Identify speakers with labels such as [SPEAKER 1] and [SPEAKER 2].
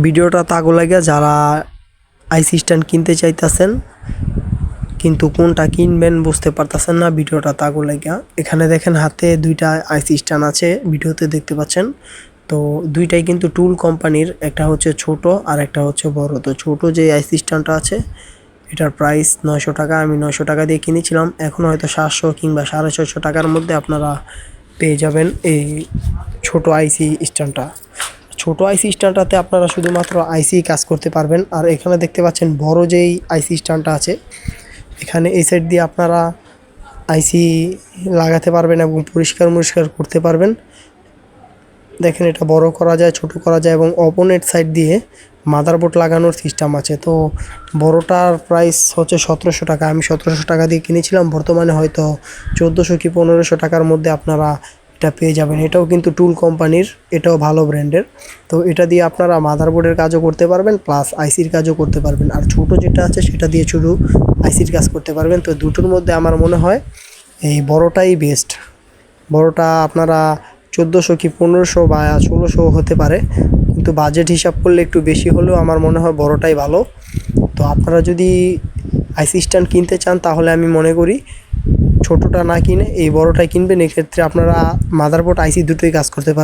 [SPEAKER 1] ভিডিওটা তাগো লাগে যারা আইসি স্ট্যান্ড কিনতে চাইতেছেন কিন্তু কোনটা কিনবেন বুঝতে পারতেছেন না, ভিডিওটা তাগো লাগা। এখানে দেখেন হাতে দুইটা আইসি স্ট্যান্ড আছে, ভিডিওতে দেখতে পাচ্ছেন। তো দুইটাই কিন্তু টুল কোম্পানির, একটা হচ্ছে ছোট আর একটা হচ্ছে বড়। তো ছোট যে আইসি স্ট্যান্ডটা আছে এটার প্রাইস 900 টাকা, আমি 900 টাকা দিয়ে কিনেছিলাম। এখন হয়তো 700 কিংবা 650 টাকার মধ্যে আপনারা পেয়ে যাবেন এই ছোট আইসি স্ট্যান্ডটা। ছোট আইসি স্ট্যান্ডটাতে আপনারা শুধুমাত্র আইসি কাজ করতে পারবেন। আর এখানে দেখতে পাচ্ছেন বড় যেই আইসি স্ট্যান্ডটা আছে, এখানে এই সাইড দিয়ে আপনারা আইসি লাগাতে পারবেন এবং পরিষ্কার করতে পারবেন। দেখেন এটা বড় করা যায়, ছোট করা যায় এবং অপোনেন্ট সাইড দিয়ে মাদারবোর্ড লাগানোর সিস্টেম আছে। তো বড়টার প্রাইস হচ্ছে 1700 টাকা, আমি 1700 টাকা দিয়ে কিনেছিলাম। বর্তমানে হয়তো 1400 কি 1500 টাকার মধ্যে আপনারা এটা পেয়ে যাবেন। এটাও কিন্তু টুল কোম্পানির, এটাও ভালো ব্র্যান্ডের। তো এটা দিয়ে আপনারা মাদারবোর্ডের কাজও করতে পারবেন প্লাস আইসির কাজও করতে পারবেন। আর ছোট যেটা আছে সেটা দিয়ে শুধু আইসির কাজ করতে পারবেন। তো দুটোর মধ্যে আমার মনে হয় এই বড়টাই বেস্ট। বড়টা আপনারা 1400 কি 1500 বা 1600 হতে পারে, কিন্তু বাজেট হিসাব করলে একটু বেশি হলেও আমার মনে হয় বড়টাই ভালো। তো আপনারা যদি আইসি স্ট্যান্ড কিনতে চান তাহলে আমি মনে করি ছোটোটা না কিনে এই বড়টাই কিনবেন। এক্ষেত্রে আপনারা মাদারবোর্ড আইসি দুটোই কাজ করতে পারবেন।